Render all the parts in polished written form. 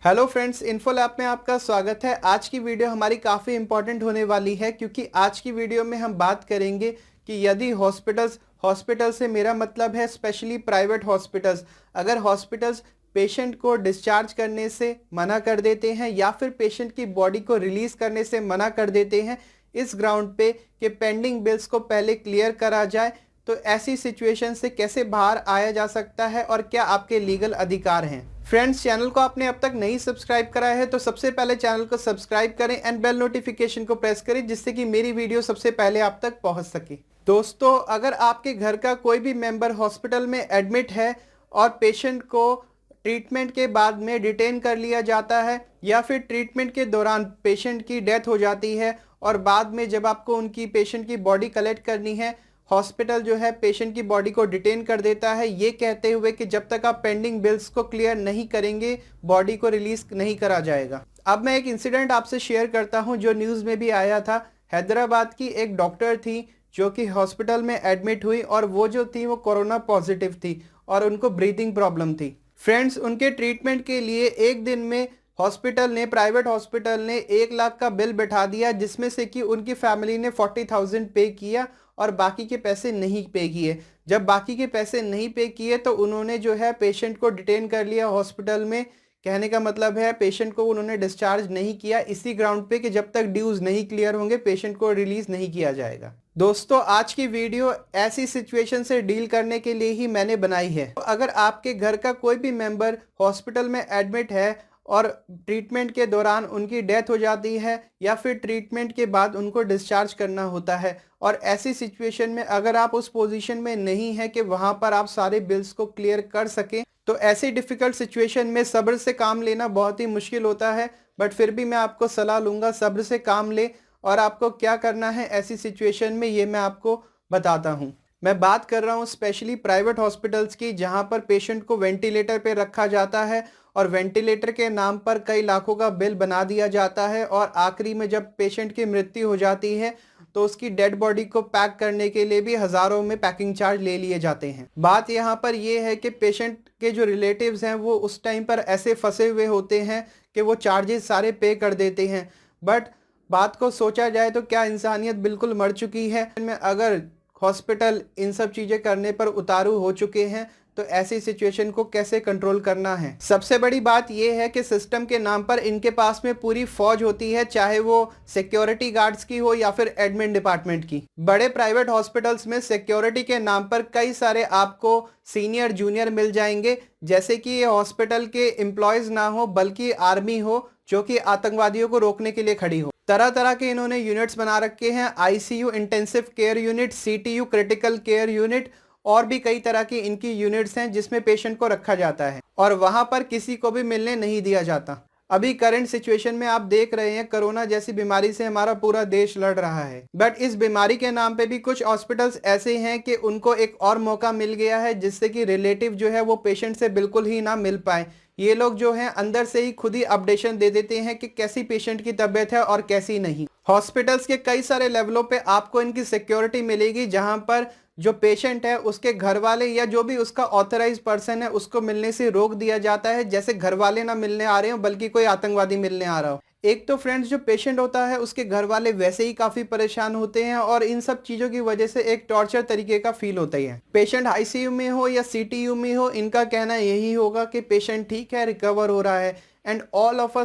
Hello friends, info lab में आपका स्वागत है। आज की वीडियो हमारी काफ़ी इंपॉर्टेंट होने वाली है क्योंकि आज की वीडियो में हम बात करेंगे कि यदि हॉस्पिटल से मेरा मतलब है स्पेशली प्राइवेट हॉस्पिटल्स, अगर हॉस्पिटल्स पेशेंट को डिस्चार्ज करने से मना कर देते हैं या फिर पेशेंट की बॉडी को रिलीज करने से मना कर देते हैं इस ग्राउंड पे कि पेंडिंग बिल्स को पहले क्लियर करा जाए, तो ऐसी सिचुएशन से कैसे बाहर आया जा सकता है और क्या आपके लीगल अधिकार हैं। फ्रेंड्स, चैनल को आपने अब तक नहीं सब्सक्राइब करा है तो सबसे पहले चैनल को सब्सक्राइब करें एंड बेल नोटिफिकेशन को प्रेस करें जिससे कि मेरी वीडियो सबसे पहले आप तक पहुंच सके। दोस्तों, अगर आपके घर का कोई भी मेंबर हॉस्पिटल में एडमिट है और पेशेंट को ट्रीटमेंट के बाद में डिटेन कर लिया जाता है या फिर ट्रीटमेंट के दौरान पेशेंट की डेथ हो जाती है और बाद में जब आपको उनकी पेशेंट की बॉडी कलेक्ट करनी है, हॉस्पिटल जो है पेशेंट की बॉडी को डिटेन कर देता है ये कहते हुए कि जब तक आप पेंडिंग बिल्स को क्लियर नहीं करेंगे बॉडी को रिलीज नहीं करा जाएगा। अब मैं एक इंसिडेंट आपसे शेयर करता हूं जो न्यूज़ में भी आया था। हैदराबाद की एक डॉक्टर थी जो कि हॉस्पिटल में एडमिट हुई और वो जो थी वो कोरोना पॉजिटिव थी और उनको ब्रीथिंग प्रॉब्लम थी। फ्रेंड्स, उनके ट्रीटमेंट के लिए एक दिन में प्राइवेट हॉस्पिटल ने 1 लाख का बिल बैठा दिया जिसमें से कि उनकी फैमिली ने 40,000 पे किया और बाकी के पैसे नहीं पे किए। जब बाकी के पैसे नहीं पे किए तो उन्होंने जो है पेशेंट को डिटेन कर लिया हॉस्पिटल में। कहने का मतलब है पेशेंट को उन्होंने डिस्चार्ज नहीं किया इसी ग्राउंड पे कि जब तक ड्यूज नहीं क्लियर होंगे पेशेंट को रिलीज नहीं किया जाएगा। दोस्तों, आज की वीडियो ऐसी सिचुएशन से डील करने के लिए ही मैंने बनाई है। तो अगर आपके घर का कोई भी मेंबर हॉस्पिटल में एडमिट है और ट्रीटमेंट के दौरान उनकी डेथ हो जाती है या फिर ट्रीटमेंट के बाद उनको डिस्चार्ज करना होता है और ऐसी सिचुएशन में अगर आप उस पोजीशन में नहीं है कि वहां पर आप सारे बिल्स को क्लियर कर सकें, तो ऐसी डिफ़िकल्ट सिचुएशन में सब्र से काम लेना बहुत ही मुश्किल होता है। बट फिर भी मैं आपको सलाह लूँगा, सब्र से काम ले और आपको क्या करना है ऐसी सिचुएशन में ये मैं आपको बताता हूँ। मैं बात कर रहा हूँ स्पेशली प्राइवेट हॉस्पिटल्स की जहाँ पर पेशेंट को वेंटिलेटर पे रखा जाता है और वेंटिलेटर के नाम पर कई लाखों का बिल बना दिया जाता है और आखिरी में जब पेशेंट की मृत्यु हो जाती है तो उसकी डेड बॉडी को पैक करने के लिए भी हज़ारों में पैकिंग चार्ज ले लिए जाते हैं। बात यहाँ पर यह है कि पेशेंट के जो रिलेटिव्स हैं वो उस टाइम पर ऐसे फंसे हुए होते हैं कि वो चार्जेस सारे पे कर देते हैं। बट बात को सोचा जाए तो क्या इंसानियत बिल्कुल मर चुकी है? अगर हॉस्पिटल इन सब चीज़ें करने पर उतारू हो चुके हैं तो ऐसी सिचुएशन को कैसे कंट्रोल करना है। सबसे बड़ी बात यह है कि सिस्टम के नाम पर इनके पास में पूरी फौज होती है, चाहे वो सिक्योरिटी गार्ड्स की हो या फिर एडमिन डिपार्टमेंट की। बड़े प्राइवेट हॉस्पिटल्स में सिक्योरिटी के नाम पर कई सारे आपको सीनियर जूनियर मिल जाएंगे, जैसे कि ये हॉस्पिटल के एम्प्लॉयज ना हो बल्कि आर्मी हो जो कि आतंकवादियों को रोकने के लिए खड़ी हो। तरह तरह के इन्होंने यूनिट्स बना रखे हैं, ICU intensive care unit, CTU critical care unit और भी कई तरह की इनकी यूनिट्स हैं जिसमें पेशेंट को रखा जाता है और वहां पर किसी को भी मिलने नहीं दिया जाता। अभी करंट सिचुएशन में आप देख रहे हैं कोरोना जैसी बीमारी से हमारा पूरा देश लड़ रहा है, बट इस बीमारी के नाम पे भी कुछ हॉस्पिटल्स ऐसे हैं कि उनको एक और मौका मिल गया है जिससे कि रिलेटिव जो है वो पेशेंट से बिल्कुल ही ना मिल पाए। ये लोग जो हैं अंदर से ही खुद ही अपडेशन दे देते हैं कि कैसी पेशेंट की तबीयत है और कैसी नहीं। हॉस्पिटल्स के कई सारे लेवलों पे आपको इनकी सिक्योरिटी मिलेगी जहां पर जो पेशेंट है उसके घर वाले या जो भी उसका ऑथराइज पर्सन है उसको मिलने से रोक दिया जाता है, जैसे घर वाले ना मिलने आ रहे हो बल्कि कोई आतंकवादी मिलने आ रहा हो। एक तो फ्रेंड्स, जो पेशेंट होता है उसके घर वाले वैसे ही काफी परेशान होते हैं और इन सब चीजों की वजह से एक टॉर्चर तरीके का फील होता ही है। पेशेंट आईसीयू में हो या सीटीयू में हो, इनका कहना यही होगा कि पेशेंट ठीक है, रिकवर हो रहा है, and all of a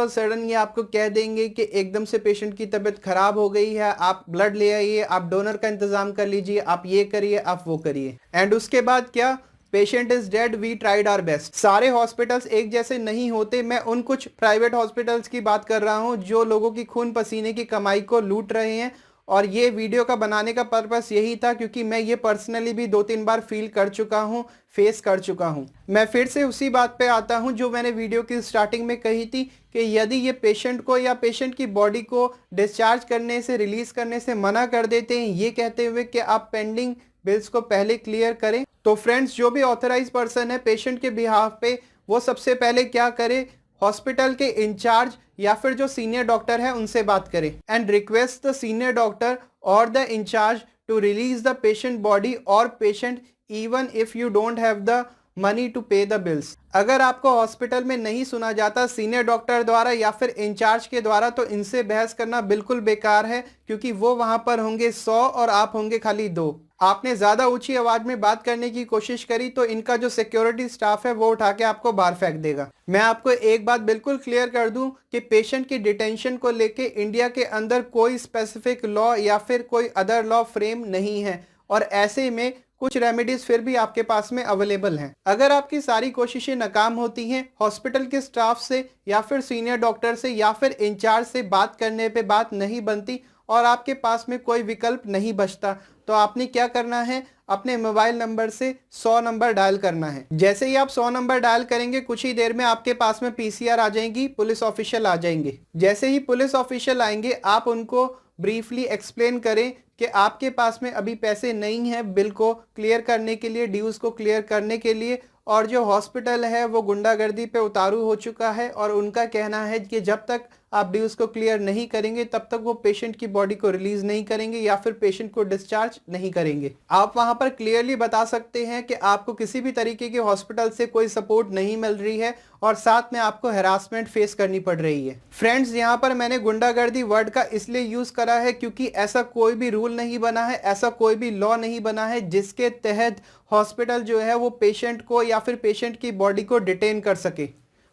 sudden ये आपको कह देंगे कि एकदम से पेशेंट की तबीयत खराब हो गई है, आप ब्लड ले आइए, आप डोनर का इंतजाम कर लीजिए, आप ये करिए, आप वो करिए, एंड उसके बाद क्या, patient is dead, we tried our best. सारे हॉस्पिटल्स एक जैसे नहीं होते। मैं उन कुछ प्राइवेट हॉस्पिटल्स की बात कर रहा हूं जो लोगों की खून पसीने की कमाई को लूट रहे हैं और ये वीडियो का बनाने का पर्पस यही था क्योंकि मैं ये पर्सनली भी 2-3 बार फील कर चुका हूँ, फेस कर चुका हूँ। मैं फिर से उसी बात पे आता हूँ जो मैंने वीडियो की स्टार्टिंग में कही थी कि यदि ये पेशेंट को या पेशेंट की बॉडी को डिस्चार्ज करने से, रिलीज करने से मना कर देते हैं ये कहते हुए कि आप पेंडिंग बिल्स को पहले क्लियर करें, तो फ्रेंड्स जो भी ऑथराइज पर्सन है पेशेंट के बिहाफ पे वो सबसे पहले क्या करे, हॉस्पिटल के इंचार्ज या फिर जो सीनियर डॉक्टर है उनसे बात करें and request the senior doctor और the incharge to release the patient body और patient even if you don't have the money to pay the bills. अगर आपको हॉस्पिटल में नहीं सुना जाता सीनियर डॉक्टर द्वारा या फिर इंचार्ज के द्वारा तो इनसे बहस करना बिल्कुल बेकार है, क्योंकि वो वहां पर होंगे 100 और आप होंगे खाली 2। आपने ज्यादा ऊंची आवाज में बात करने की कोशिश करी तो इनका जो सिक्योरिटी स्टाफ है वो उठा के आपको बाहर फेंक देगा। मैं आपको एक बात बिल्कुल क्लियर कर दूं कि पेशेंट की डिटेंशन को लेके इंडिया के अंदर कोई स्पेसिफिक लॉ या फिर कोई अदर लॉ फ्रेम नहीं है, और ऐसे में कुछ रेमेडीज फिर भी आपके पास में अवेलेबल हैं। अगर आपकी सारी कोशिशें नाकाम होती हैं, हॉस्पिटल के स्टाफ से या फिर सीनियर डॉक्टर से या फिर इंचार्ज से बात करने पे बात नहीं बनती और आपके पास में कोई विकल्प नहीं बचता, तो आपने क्या करना है, अपने मोबाइल नंबर से 100 नंबर डायल करना है। जैसे ही आप 100 नंबर डायल करेंगे कुछ ही देर में आपके पास में पीसीआर आ जाएंगी, पुलिस ऑफिशियल आ जाएंगे। जैसे ही पुलिस ऑफिशियल आएंगे आप उनको ब्रीफली एक्सप्लेन करें कि आपके पास में अभी पैसे नहीं हैं बिल को क्लियर करने के लिए, ड्यूज को क्लियर करने के लिए, और जो हॉस्पिटल है वो गुंडागर्दी पे उतारू हो चुका है और उनका कहना है कि जब तक आप ड्यूज को क्लियर नहीं करेंगे तब तक वो पेशेंट की बॉडी को रिलीज नहीं करेंगे या फिर पेशेंट को डिस्चार्ज नहीं करेंगे। आप वहां पर क्लियरली बता सकते हैं कि आपको किसी भी तरीके के हॉस्पिटल से कोई सपोर्ट नहीं मिल रही है और साथ में आपको हैरासमेंट फेस करनी पड़ रही है। फ्रेंड्स, यहाँ पर मैंने गुंडागर्दी वर्ड का इसलिए यूज करा है क्योंकि ऐसा कोई भी रूल नहीं बना है, ऐसा कोई भी लॉ नहीं बना है जिसके तहत हॉस्पिटल जो है वो पेशेंट को या फिर पेशेंट की बॉडी को डिटेन कर सके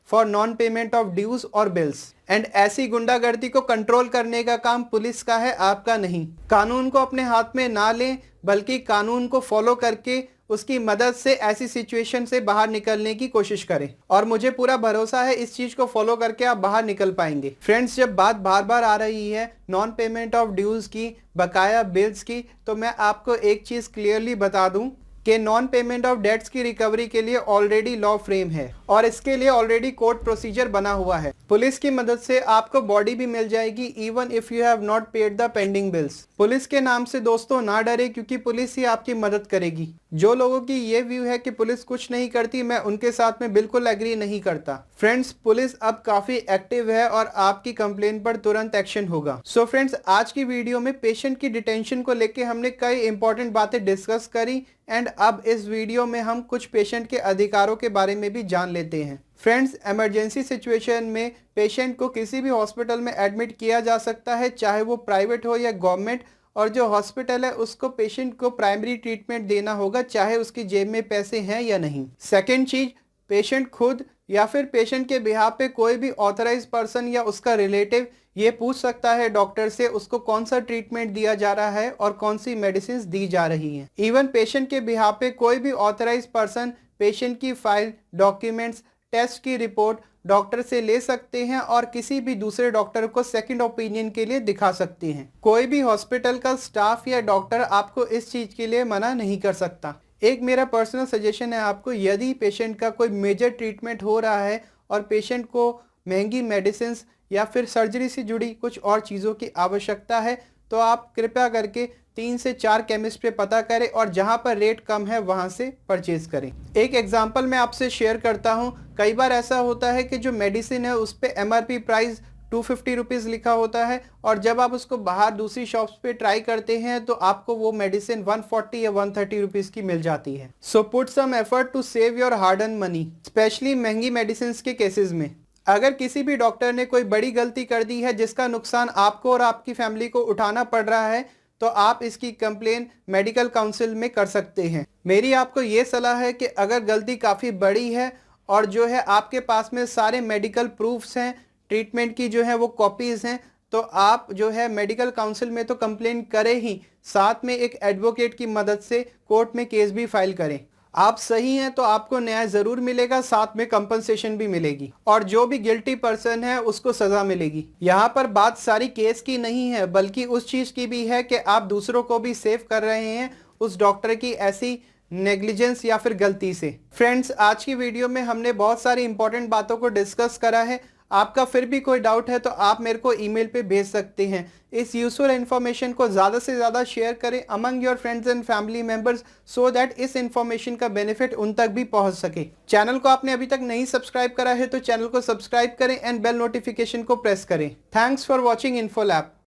for non payment of dues और बिल्स। एंड ऐसी गुंडागर्दी को कंट्रोल करने का काम पुलिस का है, आपका नहीं। कानून को अपने हाथ में ना लें बल्कि कानून को फॉलो करके उसकी मदद से ऐसी सिचुएशन से बाहर निकलने की कोशिश करें, और मुझे पूरा भरोसा है इस चीज को फॉलो करके आप बाहर निकल पाएंगे। फ्रेंड्स, जब बात बार बार आ रही है नॉन पेमेंट ऑफ ड्यूज की, बकाया बिल्स की, तो मैं आपको एक चीज क्लियरली बता दूं कि नॉन पेमेंट ऑफ डेट्स की रिकवरी के लिए ऑलरेडी लॉ फ्रेम है और इसके लिए ऑलरेडी कोर्ट प्रोसीजर बना हुआ है। पुलिस की मदद से आपको बॉडी भी मिल जाएगी even if you have not paid the pending bills. Police के नाम से दोस्तों ना डरे, क्योंकि पुलिस ही आपकी मदद करेगी। जो लोगों की ये व्यू है कि पुलिस कुछ नहीं करती, मैं उनके साथ में बिल्कुल एग्री नहीं करता। फ्रेंड्स, पुलिस अब काफी एक्टिव है और आपकी कंप्लेन पर तुरंत एक्शन होगा। सो फ्रेंड्स, आज की वीडियो में पेशेंट की डिटेंशन को लेकर हमने कई इंपॉर्टेंट बातें डिस्कस करी एंड अब इस वीडियो में हम कुछ पेशेंट के अधिकारों के बारे में भी जान लेते हैं। फ्रेंड्स, इमरजेंसी सिचुएशन में पेशेंट को किसी भी हॉस्पिटल में एडमिट किया जा सकता है, चाहे वो प्राइवेट हो या गवर्नमेंट, और जो हॉस्पिटल है उसको पेशेंट को प्राइमरी ट्रीटमेंट देना होगा चाहे उसकी जेब में पैसे हैं या नहीं। सेकेंड चीज, पेशेंट खुद या फिर पेशेंट के बिहाफ पे कोई भी ऑथराइज पर्सन या उसका रिलेटिव ये पूछ सकता है डॉक्टर से उसको कौन सा ट्रीटमेंट दिया जा रहा है और कौन सी मेडिसिन दी जा रही हैं। इवन पेशेंट के बिहाफ पे कोई भी ऑथराइज पर्सन पेशेंट की फाइल, डॉक्यूमेंट्स, टेस्ट की रिपोर्ट डॉक्टर से ले सकते हैं और किसी भी दूसरे डॉक्टर को सेकंड ओपिनियन के लिए दिखा सकते हैं। कोई भी हॉस्पिटल का स्टाफ या डॉक्टर आपको इस चीज के लिए मना नहीं कर सकता। एक मेरा पर्सनल सजेशन है आपको, यदि पेशेंट का कोई मेजर ट्रीटमेंट हो रहा है और पेशेंट को महंगी मेडिसिन या फिर सर्जरी से जुड़ी कुछ और चीज़ों की आवश्यकता है तो आप कृपया करके 3 से 4 केमिस्ट पे पता करें और जहां पर रेट कम है वहां से परचेज करें। एक एग्जांपल मैं आपसे शेयर करता हूं। कई बार ऐसा होता है कि जो मेडिसिन है उस पे एमआरपी प्राइस 250 रुपीज़ लिखा होता है और जब आप उसको बाहर दूसरी शॉप्स पे ट्राई करते हैं तो आपको वो मेडिसिन 140 या 130 रुपीज़ की मिल जाती है। So put some effort to save your hard earn money, specially महंगी मेडिसिन के केसेस में। अगर किसी भी डॉक्टर ने कोई बड़ी गलती कर दी है जिसका नुकसान आपको और आपकी फैमिली को उठाना पड़ रहा है तो आप इसकी कंप्लेन मेडिकल काउंसिल में कर सकते हैं। मेरी आपको ये सलाह है कि अगर गलती काफ़ी बड़ी है और जो है आपके पास में सारे मेडिकल प्रूफ्स हैं, ट्रीटमेंट की जो है वो कॉपीज़ हैं, तो आप जो है मेडिकल काउंसिल में तो कंप्लेन करें ही, साथ में एक एडवोकेट की मदद से कोर्ट में केस भी फाइल करें। आप सही हैं तो आपको न्याय जरूर मिलेगा, साथ में कंपनसेशन भी मिलेगी और जो भी गिल्टी पर्सन है उसको सजा मिलेगी। यहाँ पर बात सारी केस की नहीं है बल्कि उस चीज की भी है कि आप दूसरों को भी सेव कर रहे हैं उस डॉक्टर की ऐसी नेग्लिजेंस या फिर गलती से। फ्रेंड्स, आज की वीडियो में हमने बहुत सारी इंपॉर्टेंट बातों को डिस्कस करा है। आपका फिर भी कोई डाउट है तो आप मेरे को ईमेल पे भेज सकते हैं। इस यूजफुल इन्फॉर्मेशन को ज़्यादा से ज़्यादा शेयर करें among your friends and family members so that इस इन्फॉर्मेशन का बेनिफिट उन तक भी पहुंच सके। चैनल को आपने अभी तक नहीं सब्सक्राइब करा है तो चैनल को सब्सक्राइब करें एंड बेल नोटिफिकेशन को प्रेस करें। Thanks for watching इन्फोलैब।